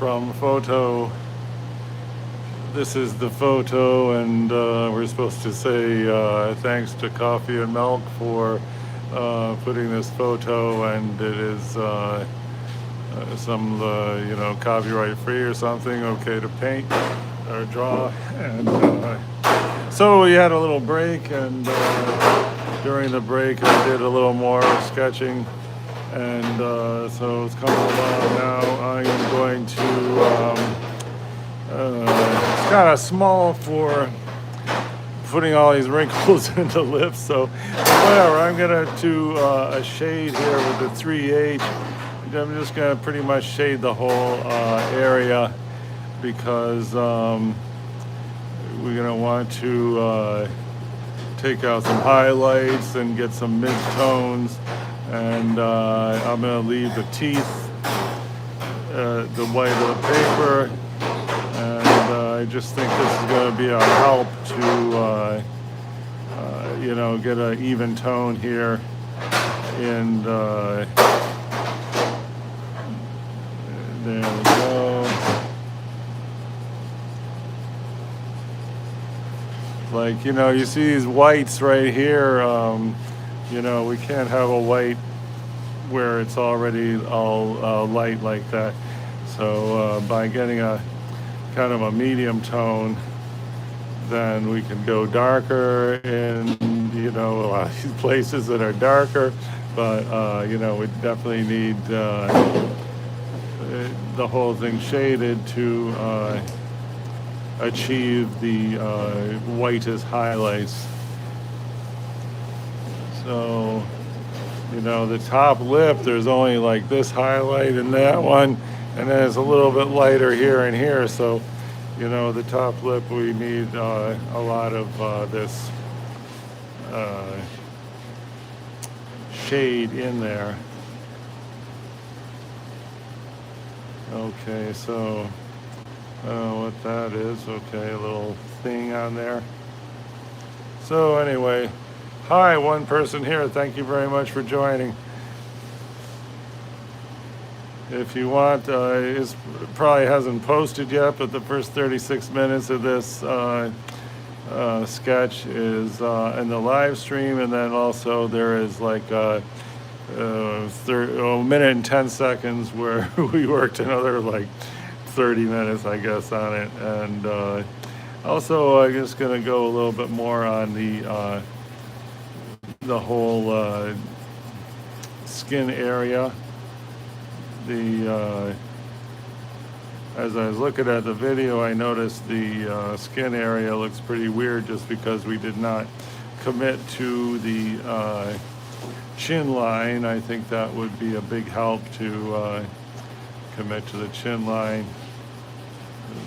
from photo. This is the photo, and we're supposed to say thanks to Coffee and Milk for putting this photo, and it is some copyright free or something, okay to paint or draw. And so we had a little break, and during the break I did a little more sketching, and so it's coming along now. I am going to it's kind of small for putting all these wrinkles into lips, so whatever. I'm gonna do a shade here with the 3H. I'm just gonna pretty much shade the whole area, because we're gonna want to take out some highlights and get some mid-tones, and I'm gonna leave the teeth, the white of the paper. I just think this is going to be a help to, get an even tone here. And there we go. Like, you see these whites right here. We can't have a white where it's already all light like that. So by getting a kind of a medium tone, then we can go darker in a lot of these places that are darker, but we definitely need the whole thing shaded to achieve the whitest highlights. So the top lip, there's only like this highlight and that one, and then it's a little bit lighter here and here. So, the top lip, we need a lot of this shade in there. Okay, so I don't know what that is. Okay, a little thing on there. So anyway, hi, one person here. Thank you very much for joining. If you want, it probably hasn't posted yet, but the first 36 minutes of this sketch is in the live stream, and then also there is like a minute and 10 seconds where we worked another like 30 minutes, I guess, on it. And also I'm just going to go a little bit more on the whole skin area. As I was looking at the video, I noticed the skin area looks pretty weird, just because we did not commit to the chin line. I think that would be a big help to commit to the chin line,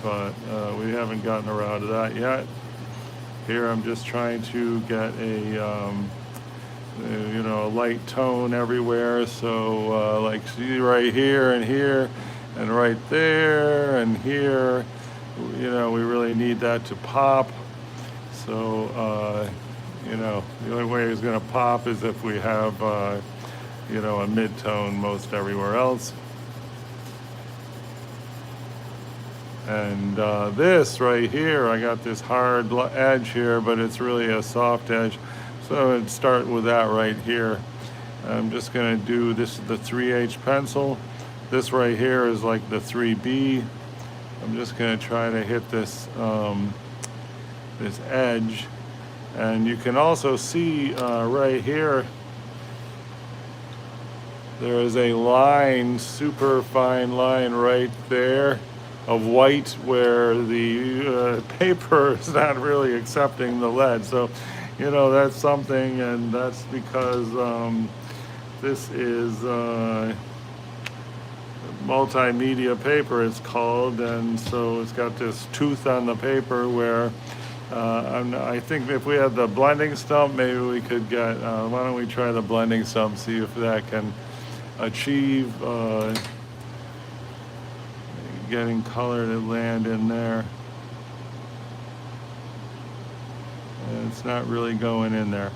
but we haven't gotten around to that yet. Here I'm just trying to get a a light tone everywhere. So like see right here and here and right there and here, we really need that to pop. So the only way it's going to pop is if we have a mid-tone most everywhere else. And this right here, I got this hard edge here, but it's really a soft edge. So I'd start with that right here. I'm just going to do, this is the 3H pencil. This right here is like the 3B. I'm just going to try to hit this this edge. And you can also see right here, there is a line, super fine line right there of white, where the paper is not really accepting the lead. So that's something, and that's because this is multimedia paper, it's called, and so it's got this tooth on the paper where I think if we had the blending stump, maybe we could get, why don't we try the blending stump, see if that can achieve getting color to land in there. And it's not really going in there.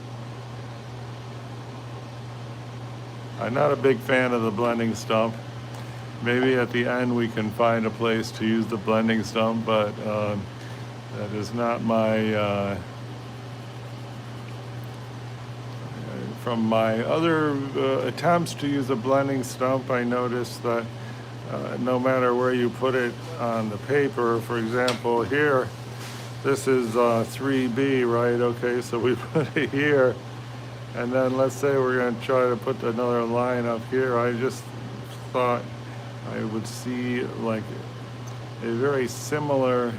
I'm not a big fan of the blending stump. Maybe at the end we can find a place to use the blending stump, but that is not my, from my other attempts to use a blending stump, I noticed that no matter where you put it on the paper, for example, here, this is 3B, right? Okay, so we put it here, and then let's say we're going to try to put another line up here. I just thought I would see like a very similar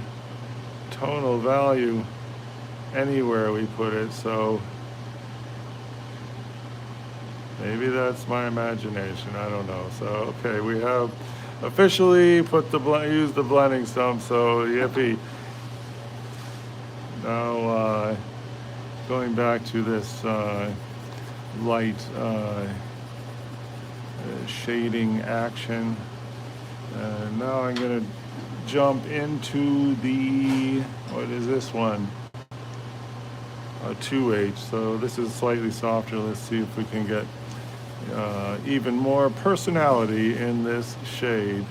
tonal value anywhere we put it, so maybe that's my imagination, I don't know. So okay, we have officially used the blending stump, so yippee. Now going back to this light shading action. Now I'm going to jump into the, what is this one? 2H. So this is slightly softer. Let's see if we can get even more personality in this shade.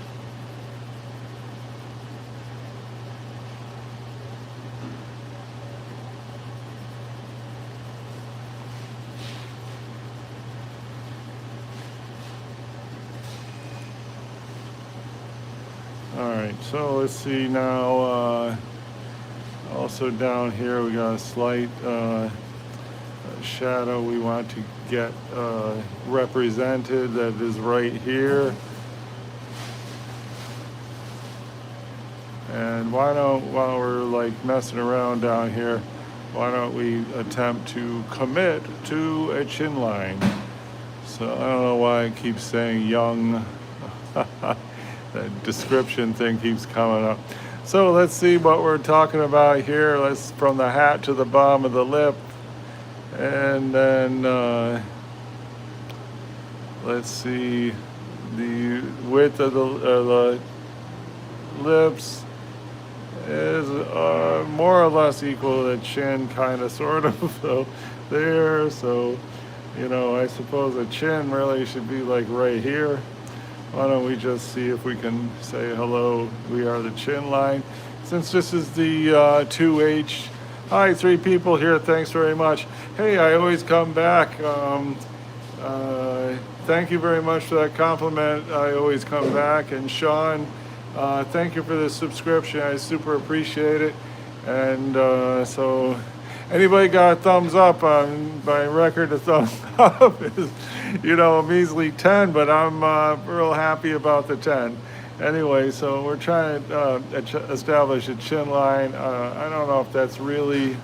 Alright, so let's see now, also down here we got a slight shadow we want to get represented, that is right here. And why don't, while we're like messing around down here, why don't we attempt to commit to a chin line? So I don't know why I keep saying young. That description thing keeps coming up. So let's see what we're talking about here. Let's from the hat to the bottom of the lip, and then let's see the width of the lips is more or less equal to the chin, kind of, sort of. So there. So you know, I suppose the chin really should be like right here. Why don't we just see if we can say hello, we are the chin line. Since this is the 2H, hi, 3 people here, thanks very much. Hey, I always come back. Thank you very much for that compliment. I always come back. And Sean, thank you for the subscription. I super appreciate it. And so anybody got a thumbs up? On my record, a thumbs up is, you know, a measly 10, but I'm real happy about the 10. Anyway, so we're trying to establish a chin line. I don't know if that's really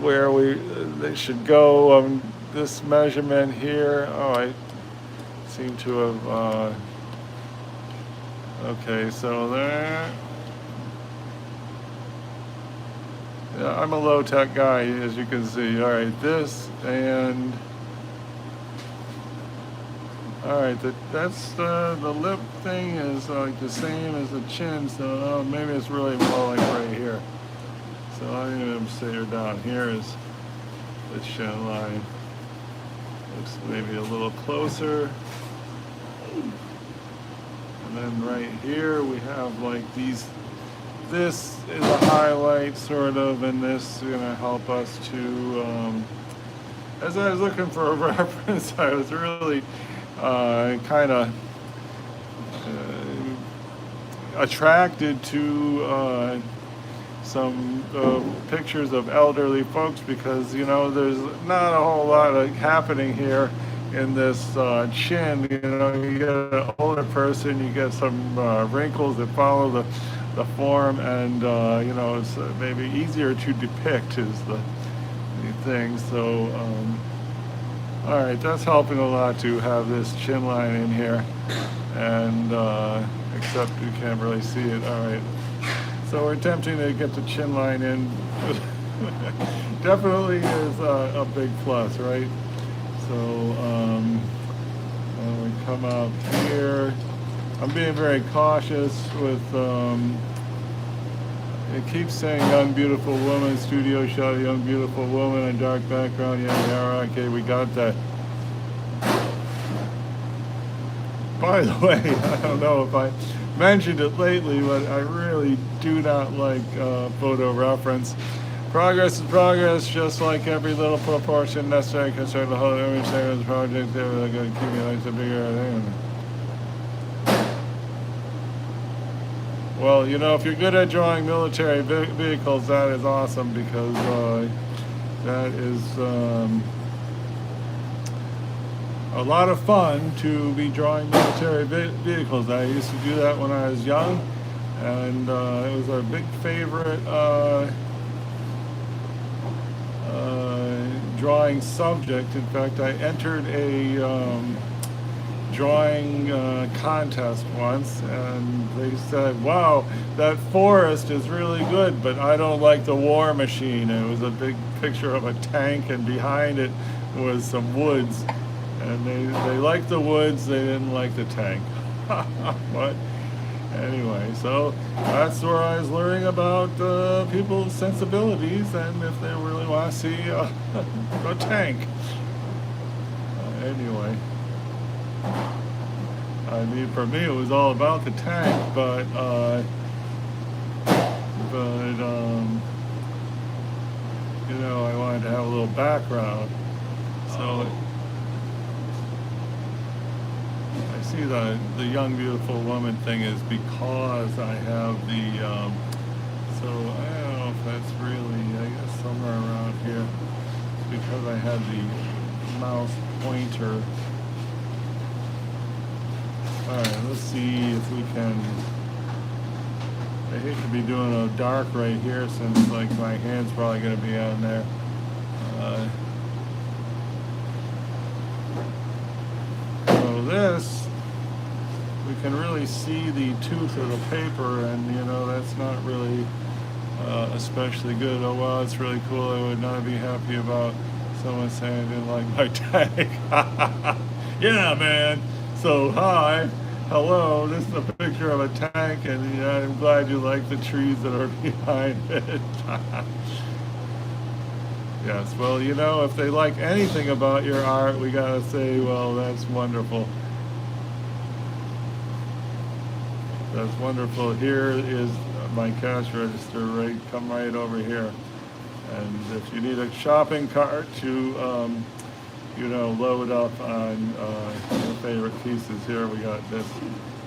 where they should go. This measurement here, oh, I seem to have, okay, so there. Yeah, I'm a low-tech guy, as you can see. All right, this and all right, that's the lip thing is like the same as the chin, so maybe it's really more like right here. So I'm gonna say her down here is the chin line. Looks maybe a little closer. And then right here we have like these. This is a highlight, sort of, and this is going to help us to, as I was looking for a reference, I was really kind of attracted to some pictures of elderly folks, because, you know, there's not a whole lot happening here in this chin. You know, you get an older person, you get some wrinkles that follow the form, and you know, it's maybe easier to depict is the thing. So all right, that's helping a lot to have this chin line in here, and except you can't really see it. All right, so we're attempting to get the chin line in. Definitely is a big plus, right? So when we come up here, I'm being very cautious with, it keeps saying young beautiful woman, studio shot of young beautiful woman, a dark background, yeah, okay, we got that. By the way, I don't know if I mentioned it lately, but I really do not like photo reference. Progress is progress, just like every little proportion necessary to construct the whole image of the project. They're going to keep it like the bigger thing. Well, you know, if you're good at drawing military vehicles, that is awesome because that is a lot of fun to be drawing military vehicles. I used to do that when I was young, and it was a big favorite drawing subject. In fact, I entered a drawing contest once, and they said, wow, that forest is really good, but I don't like the war machine. It was a big picture of a tank, and behind it was some woods, and they liked the woods, they didn't like the tank. But anyway, so that's where I was learning about people's sensibilities and if they really want to see a tank. Anyway, I mean, for me it was all about the tank, but you know, I wanted to have a little background. So I see the young beautiful woman thing is because I have the so I don't know if that's really, I guess somewhere around here, because I had the mouse pointer. Alright, let's see if we can. I hate to be doing a dark right here since like my hand's probably going to be on there. So this, we can really see the tooth of the paper, and you know, that's not really especially good. Oh well, it's really cool. I would not be happy about someone saying I didn't like my tag. Yeah, man. So hi, hello, this is a picture of a tank, and you know, I'm glad you like the trees that are behind it. Yes, well, you know, if they like anything about your art, we gotta say, well, that's wonderful. That's wonderful. Here is my cash register, right, come right over here. And if you need a shopping cart to you know, load up on your favorite pieces. Here we got this.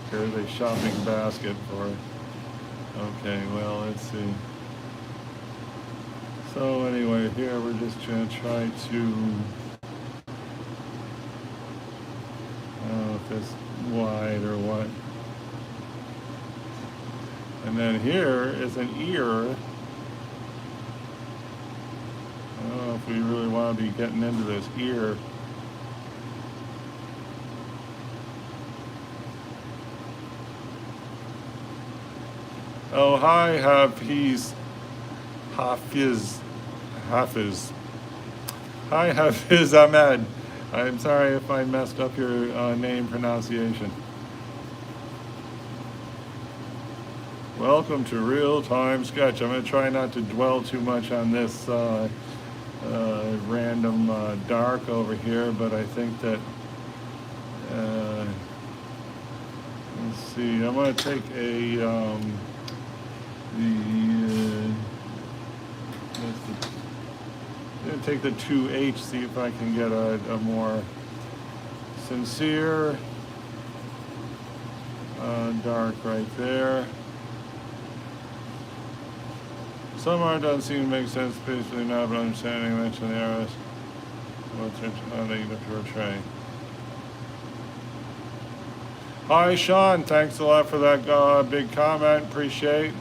Here's a shopping basket for it. Okay, well, let's see. So anyway, here we're just going to try to, I don't know if it's wide or what. And then here is an ear. I don't know if we really want to be getting into this ear. Oh, hi, Hafiz. Hi, Hafiz Ahmed. I'm sorry if I messed up your name pronunciation. Welcome to Real Time Sketch. I'm going to try not to dwell too much on this random dark over here, but I think that let's see, I'm going to take I'm going to take the 2H, see if I can get a more sincere dark right there. Some art doesn't seem to make sense, basically not, but understanding mention the artist. How they portray. Hi, Sean. Thanks a lot for that big comment. Appreciate.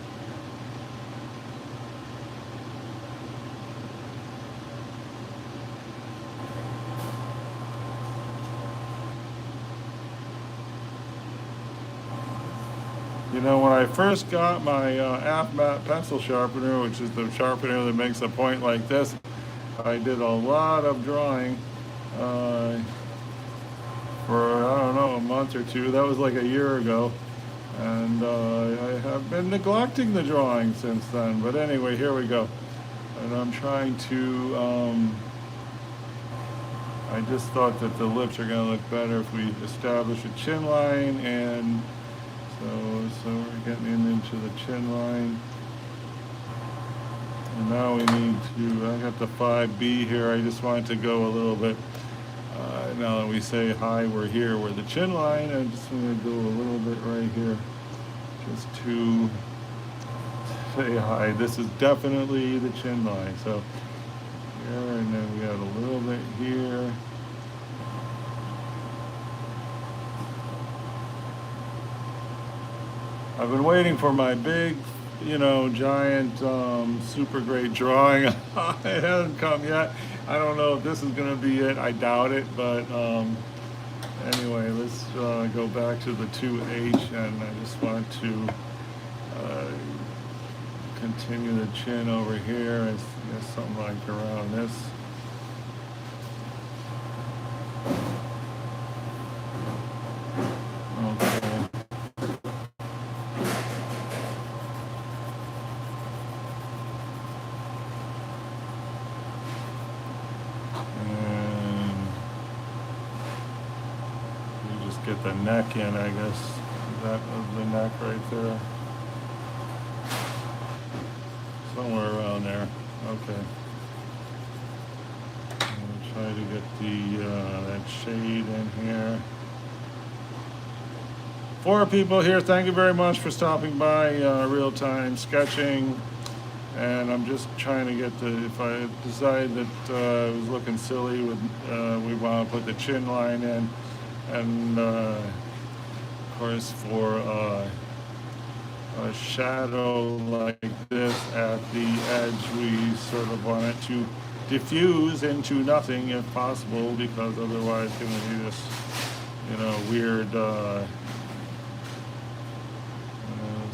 You know, when I first got my AFMAT pencil sharpener, which is the sharpener that makes a point like this, I did a lot of drawing for, I don't know, a month or two. That was like a year ago. And I have been neglecting the drawing since then. But anyway, here we go. And I'm trying to, I just thought that the lips are going to look better if we establish a chin line, and so we're getting into the chin line. And now we need to, I got the 5B here, I just wanted to go a little bit, now that we say hi, we're here, we're the chin line, I just want to go a little bit right here, just to say hi. This is definitely the chin line, so here, and then we got a little bit here. I've been waiting for my big, giant, super great drawing. It hasn't come yet. I don't know if this is going to be it. I doubt it. But anyway, let's go back to the 2H. And I just want to continue the chin over here. It's something like around this. Get the neck in, I guess. That was the neck right there. Somewhere around there. Okay. I'm gonna try to get the that shade in here. 4 people here. Thank you very much for stopping by. Real-time sketching. And I'm just trying to get the, if I decide that it was looking silly, we want to put the chin line in. And of course, for a shadow like this at the edge, we sort of want it to diffuse into nothing if possible, because otherwise it's going to be this, weird. Let's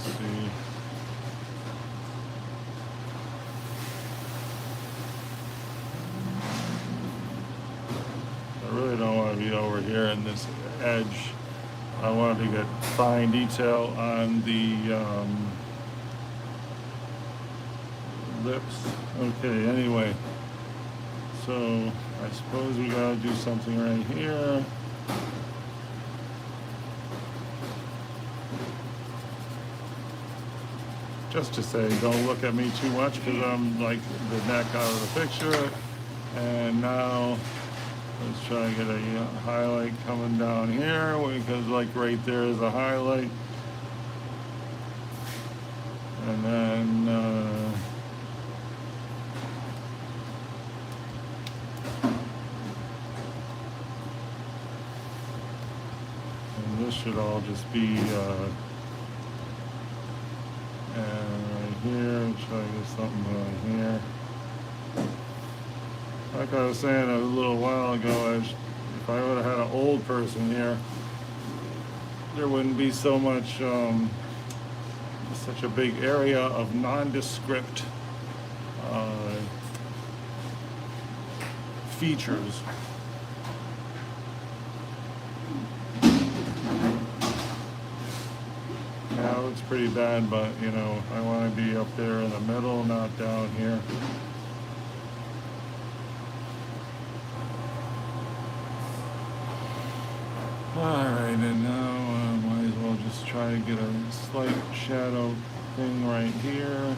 see. I really don't want to be over here in this edge. I want to get fine detail on the lips. Okay, anyway. So I suppose we gotta do something right here. Just to say, don't look at me too much, because I'm like the neck out of the picture. And now let's try and get a highlight coming down here, because like right there is a highlight. And then and this should all just be and right here, try to get something right here. Like I was saying a little while ago, if I would have had an old person here, there wouldn't be so much, such a big area of nondescript features. Now it's pretty bad, but I want to be up there in the middle, not down here. Alright, and now might as well just try to get a slight shadow thing right here.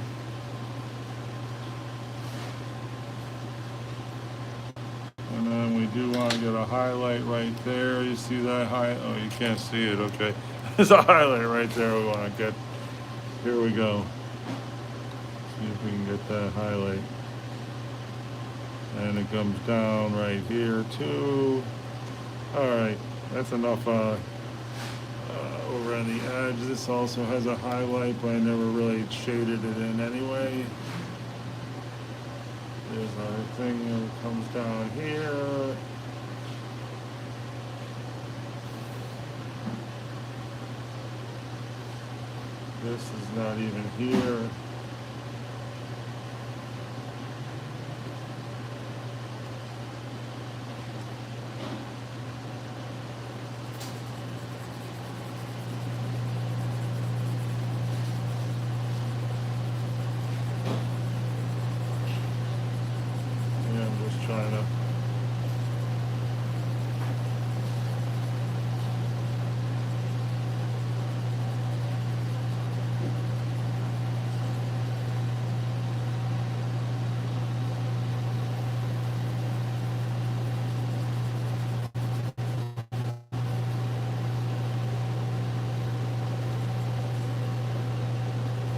And then we do want to get a highlight right there. You see that oh, you can't see it, okay. There's a highlight right there we want to get. Here we go. See if we can get that highlight. And it comes down right here too. Alright. That's enough over on the edge. This also has a highlight, but I never really shaded it in anyway. There's our thing that comes down here. This is not even here.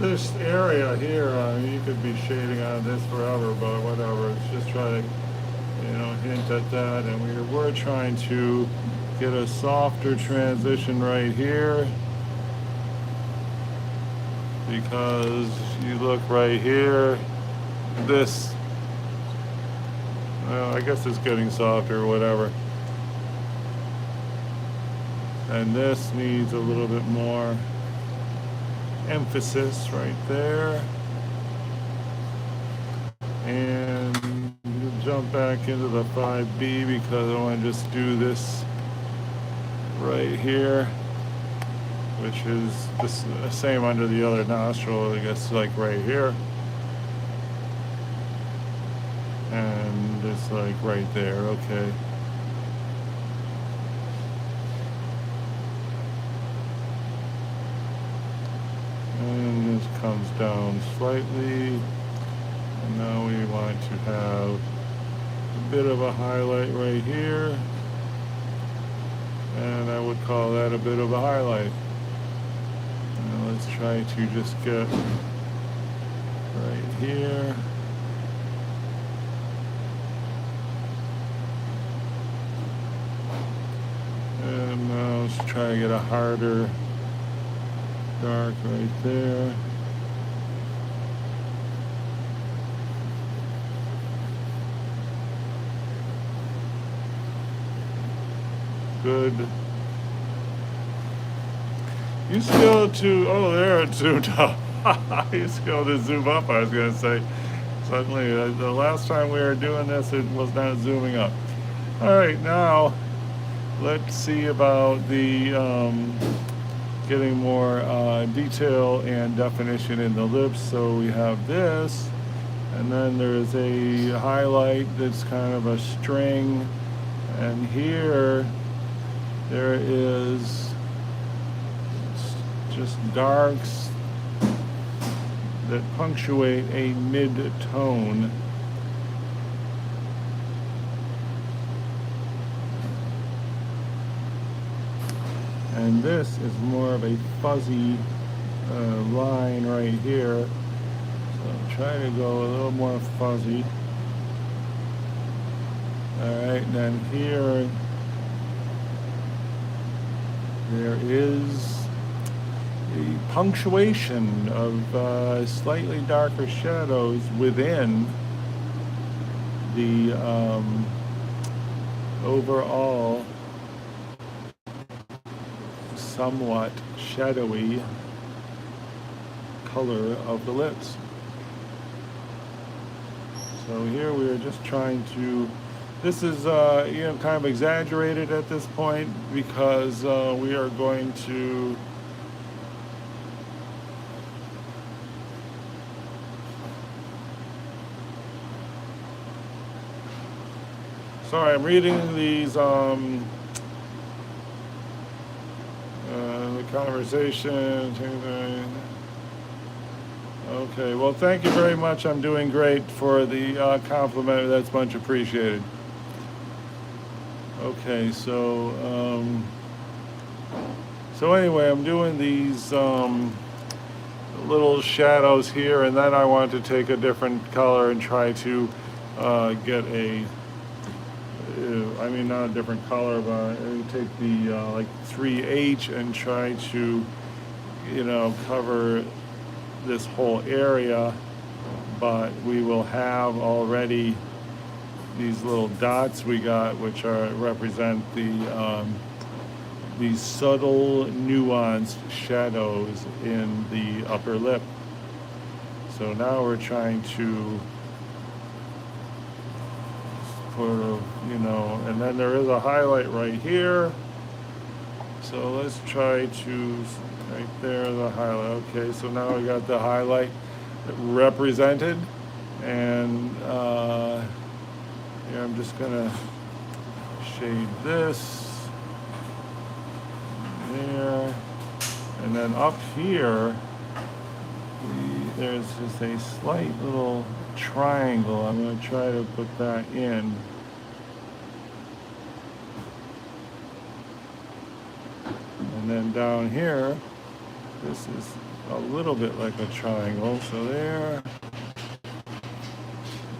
This area here, you could be shading on this forever, but whatever. It's just try to, hint at that. And we're trying to get a softer transition right here, because you look right here, this, well, I guess it's getting softer or whatever. And this needs a little bit more emphasis right there. And jump back into the 5B because I want to just do this right here, which is the same under the other nostril, I guess, like right here. And it's like right there, okay. And this comes down slightly. And now we want to have a bit of a highlight right here. And I would call that a bit of a highlight. Now let's try to just get right here. And now let's try to get a harder dark right there. Good. You still there it zoomed up. You still to zoom up, I was going to say. Suddenly, the last time we were doing this, it was not zooming up. All right, now let's see about the getting more detail and definition in the lips. So we have this, and then there's a highlight that's kind of a string, and here there is just darks that punctuate a mid-tone. And this is more of a fuzzy line right here. So I'm trying to go a little more fuzzy. Alright, and then here there is a punctuation of slightly darker shadows within the overall somewhat shadowy color of the lips. So here we are just trying to, this is kind of exaggerated at this point because we are going to sorry, I'm reading these the conversation. Okay, well, thank you very much. I'm doing great for the compliment. That's much appreciated. Okay, so anyway, I'm doing these little shadows here, and then I want to take a different color and try to get a, not a different color, but take the like 3H and try to, cover this whole area, but we will have already these little dots we got, which represent these subtle nuanced shadows in the upper lip. So now we're trying to put and then there is a highlight right here. So let's try to, right there, the highlight. Okay, so now we got the highlight represented, and I'm just gonna shade this there, and then up here there's just a slight little triangle. I'm going to try to put that in. And then down here This is a little bit like a triangle, so there.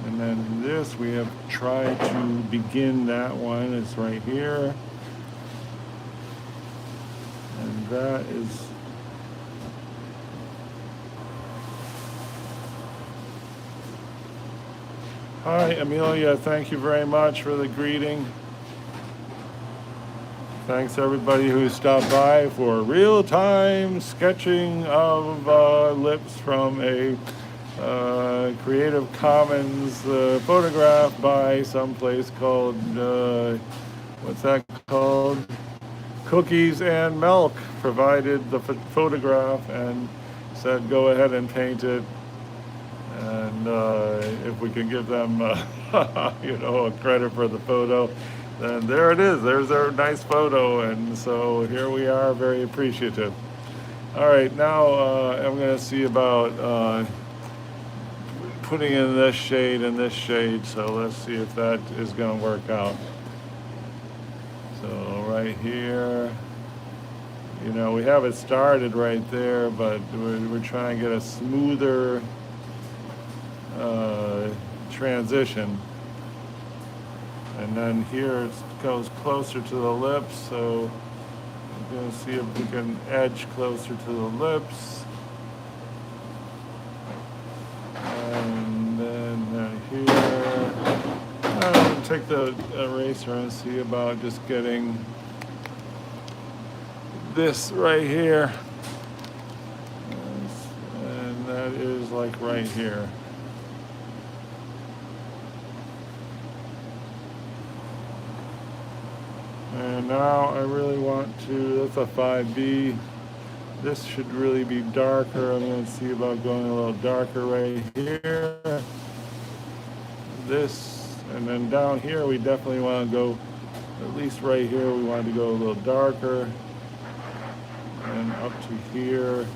And then this, we have tried to begin that one. It's right here. And that is hi, Amelia. Thank you very much for the greeting. Thanks everybody who stopped by for real-time sketching of lips from a Creative Commons photograph by someplace called, what's that called? Cookies and Milk provided the photograph and said go ahead and paint it. And if we can give them, a credit for the photo, then there it is. There's their nice photo. And so here we are, very appreciative. All right, now I'm going to see about putting in this shade and this shade. So let's see if that is going to work out. So right here, we have it started right there, but we're trying to get a smoother transition. And then here it goes closer to the lips, so we're going to see if we can edge closer to the lips. And then here, I'll take the eraser and see about just getting this right here. And that is like right here. And now I really want to, that's a 5B. This should really be darker. I'm going to see about going a little darker right here. This, and then down here we definitely want to go, at least right here, we want to go a little darker. And up to here.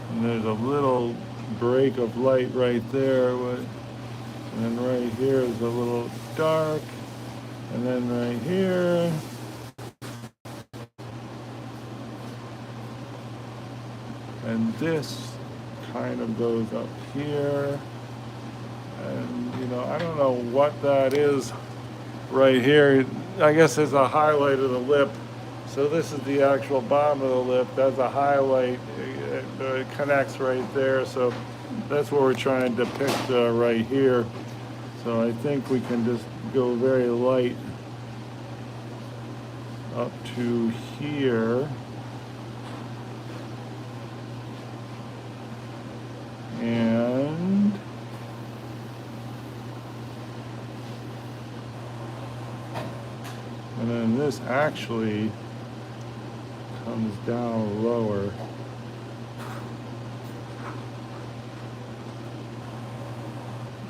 And there's a little break of light right there. And then right here is a little dark. And then right here. And this kind of goes up here. And, I don't know what that is right here. I guess it's a highlight of the lip. So this is the actual bottom of the lip. That's a highlight. It connects right there. So that's what we're trying to depict right here. So I think we can just go very light up to here. And then this actually comes down lower.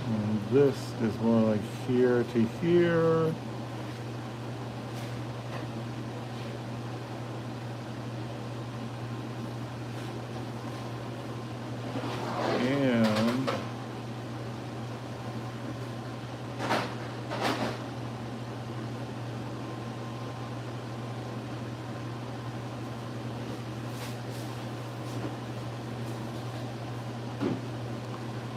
And this is more like here to here. And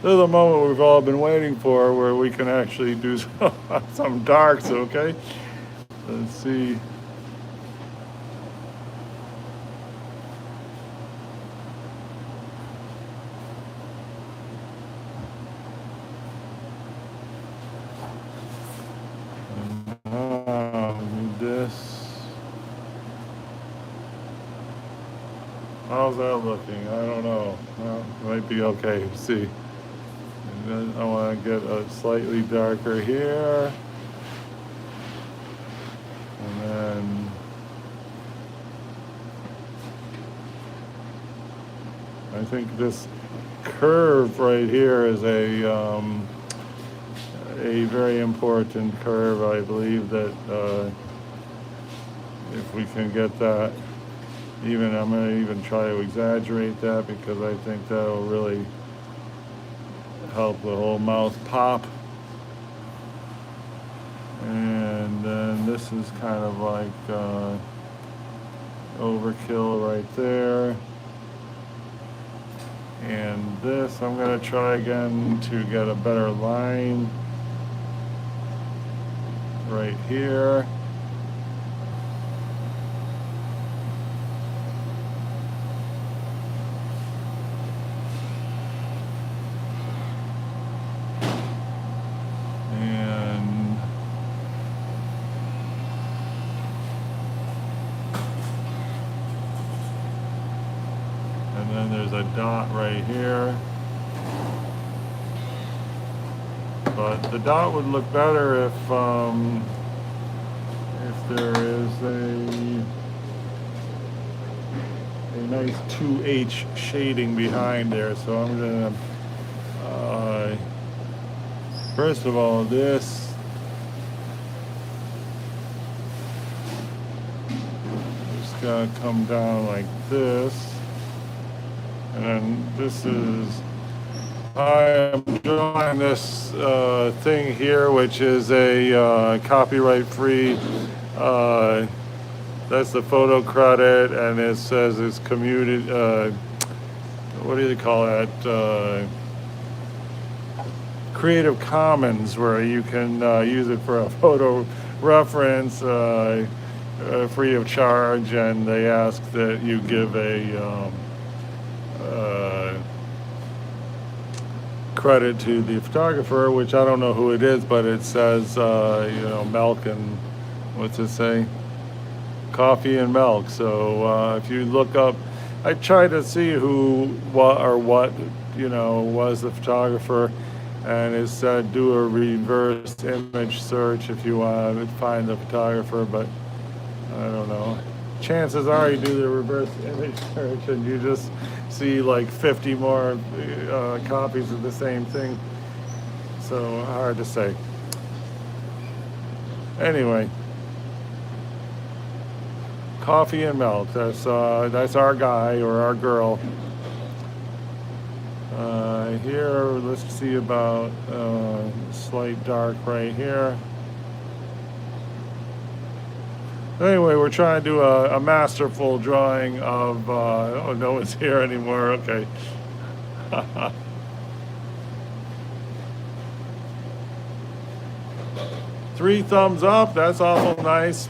this is the moment we've all been waiting for, where we can actually do some darks, okay? Let's see. This. How's that looking? I don't know. Well, it might be okay. See. And then I want to get a slightly darker here. And then I think this curve right here is a very important curve. I believe that if we can get that, I'm going to even try to exaggerate that, because I think that'll really help the whole mouth pop. this is kind of like overkill right there. And this, I'm going to try again to get a better line right here. And then there's a dot right here. But the dot would look better if there is a nice 2H shading behind there. So I'm gonna first of all, this just gotta come down like this. And then this is, I am drawing this thing here, which is a copyright-free, that's the photo credit, and it says it's community, what do you call that? Creative Commons, where you can use it for a photo reference free of charge, and they ask that you give a credit to the photographer, which I don't know who it is, but it says, milk and, what's it say? Coffee and milk. So if you look up, I try to see who, what, was the photographer, and it said do a reverse image search if you want to find the photographer, but I don't know. Chances are you do the reverse image search and you just see like 50 more copies of the same thing. So hard to say. Anyway, coffee and milk. That's our guy or our girl. Here, let's see about slight dark right here. Anyway, we're trying to do a masterful drawing of, oh, no one's here anymore, okay. 3 thumbs up, that's awful nice.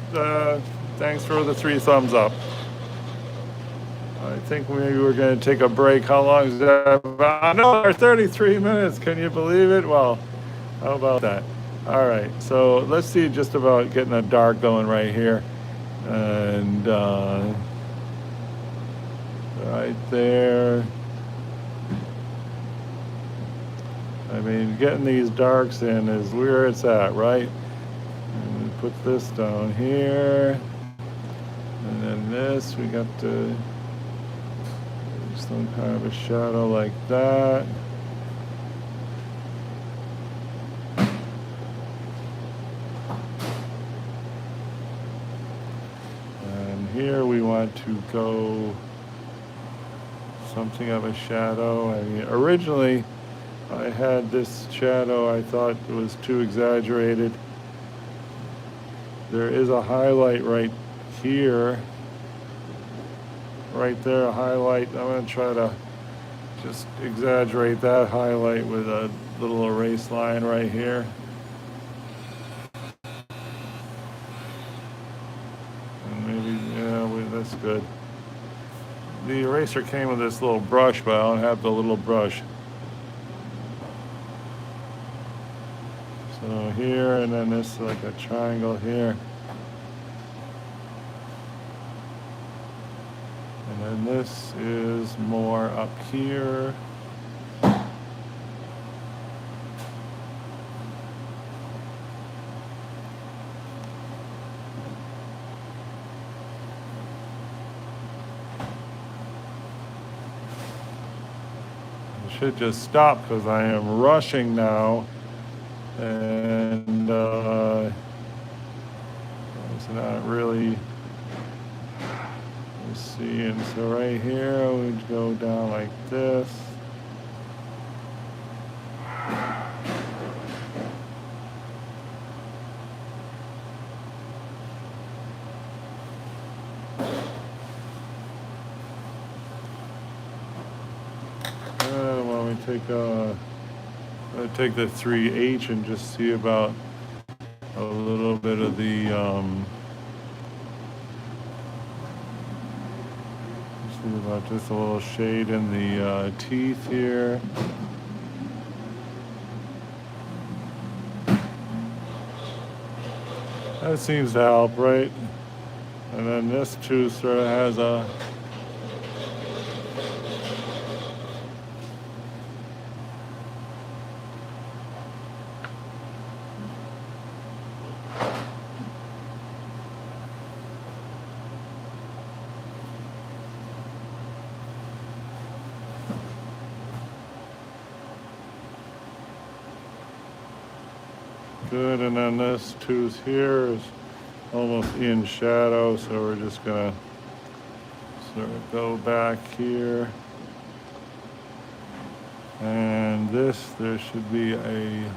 Thanks for the 3 thumbs up. I think maybe we're going to take a break. How long is that? Another 33 minutes, can you believe it? Well, how about that? All right, so let's see just about getting a dark going right here. And right there. I mean, getting these darks in is where it's at, right? And put this down here. And then this, we got to some kind of a shadow like that. Here we want to go something of a shadow. I mean, originally I had this shadow, I thought it was too exaggerated. There is a highlight right here. Right there, a highlight. I'm going to try to just exaggerate that highlight with a little erase line right here. That's good. The eraser came with this little brush, but I don't have the little brush. So here, and then this like a triangle here. And then this is more up here. Should just stop because I am rushing now, and it's not really. Let's see, and so right here we go down like this. take the 3H and just see about a little bit of the see about just a little shade in the teeth here. That seems to help, right? And then this tooth sort of has a good, and then this tooth here is almost in shadow, so we're just gonna sort of go back here. And this, there should be a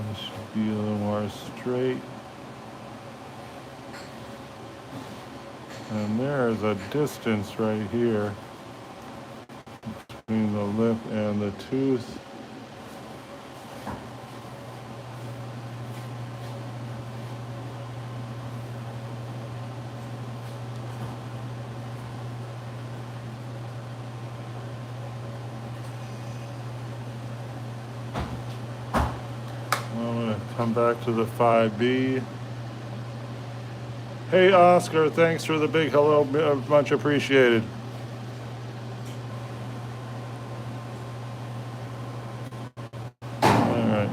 this should be a little more straight. And there's a distance right here between the lip and the tooth. I'm going to come back to the 5B. Hey Oscar, thanks for the big hello, much appreciated. All right.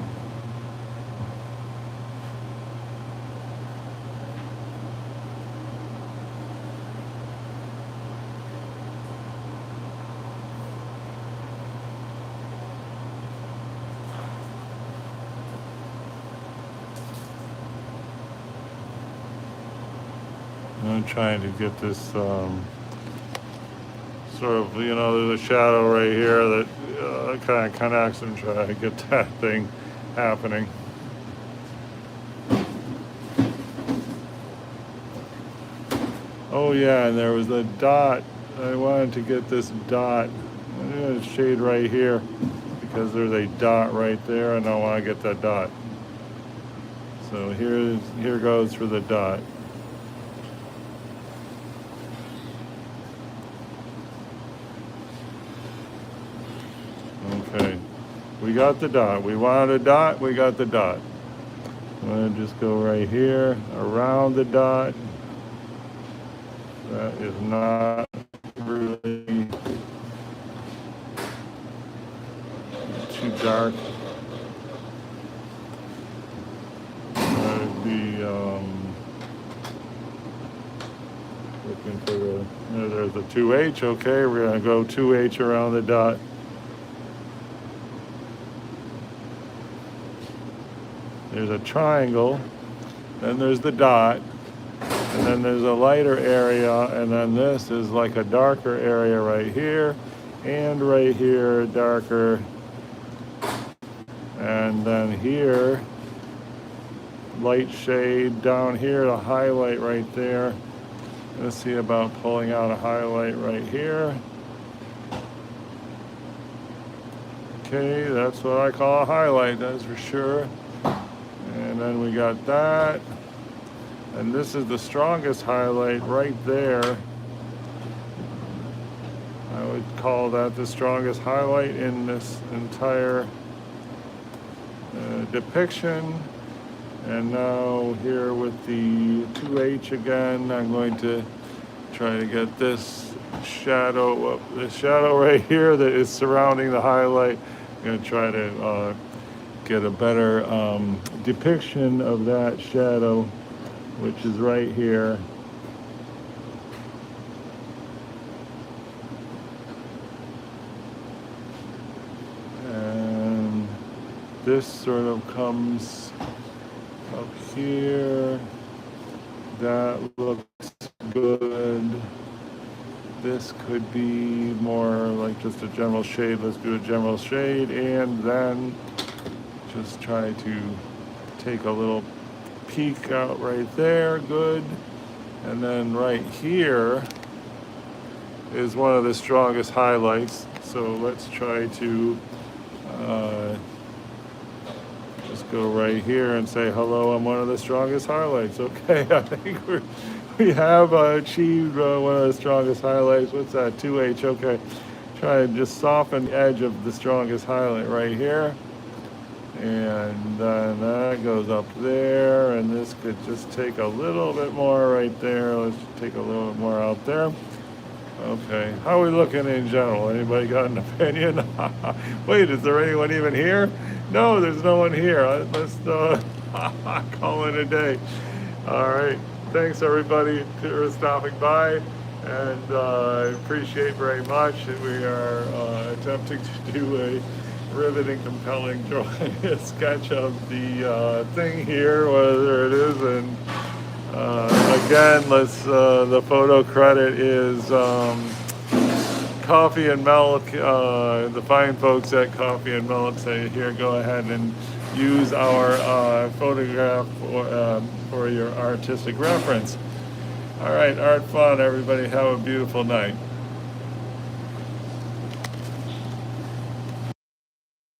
I'm trying to get this sort of, there's a shadow right here that kind of connects, and try to get that thing happening. Oh yeah, and there was a dot. I wanted to get this dot. I'm going to shade right here because there's a dot right there, and I want to get that dot. So here goes for the dot. Okay, we got the dot. We wanted a dot, we got the dot. I'm going to just go right here, around the dot. That is not really too dark. I'd be looking for there's a 2H, okay, we're going to go 2H around the dot. There's a triangle, then there's the dot, and then there's a lighter area, and then this is like a darker area right here, and right here, darker, and then here, light shade down here, a highlight right there. Let's see about pulling out a highlight right here. Okay, that's what I call a highlight, that's for sure. And then we got that. And this is the strongest highlight right there. I would call that the strongest highlight in this entire depiction. And now here with the 2H again, I'm going to try to get this shadow up, the shadow right here that is surrounding the highlight. I'm going to try to get a better depiction of that shadow, which is right here. And this sort of comes up here. That looks good. This could be more like just a general shade. Let's do a general shade, and then just try to take a little peak out right there, good. And then right here is one of the strongest highlights. So let's try to just go right here and say, hello, I'm one of the strongest highlights. Okay, I think we have achieved one of the strongest highlights. What's that, 2H, okay. Try and just soften the edge of the strongest highlight right here. And then that goes up there, and this could just take a little bit more right there. Let's take a little bit more out there. Okay, how are we looking in general? Anybody got an opinion? Wait, is there anyone even here? No, there's no one here. Let's call it a day. All right, thanks everybody for stopping by, and I appreciate very much. We are attempting to do a riveting, compelling drawing, a sketch of the thing here, whether it is, and again, the photo credit is Coffee and Milk. The fine folks at Coffee and Milk say, here, go ahead and use our photograph for your artistic reference. All right, art fun, everybody. Have a beautiful night.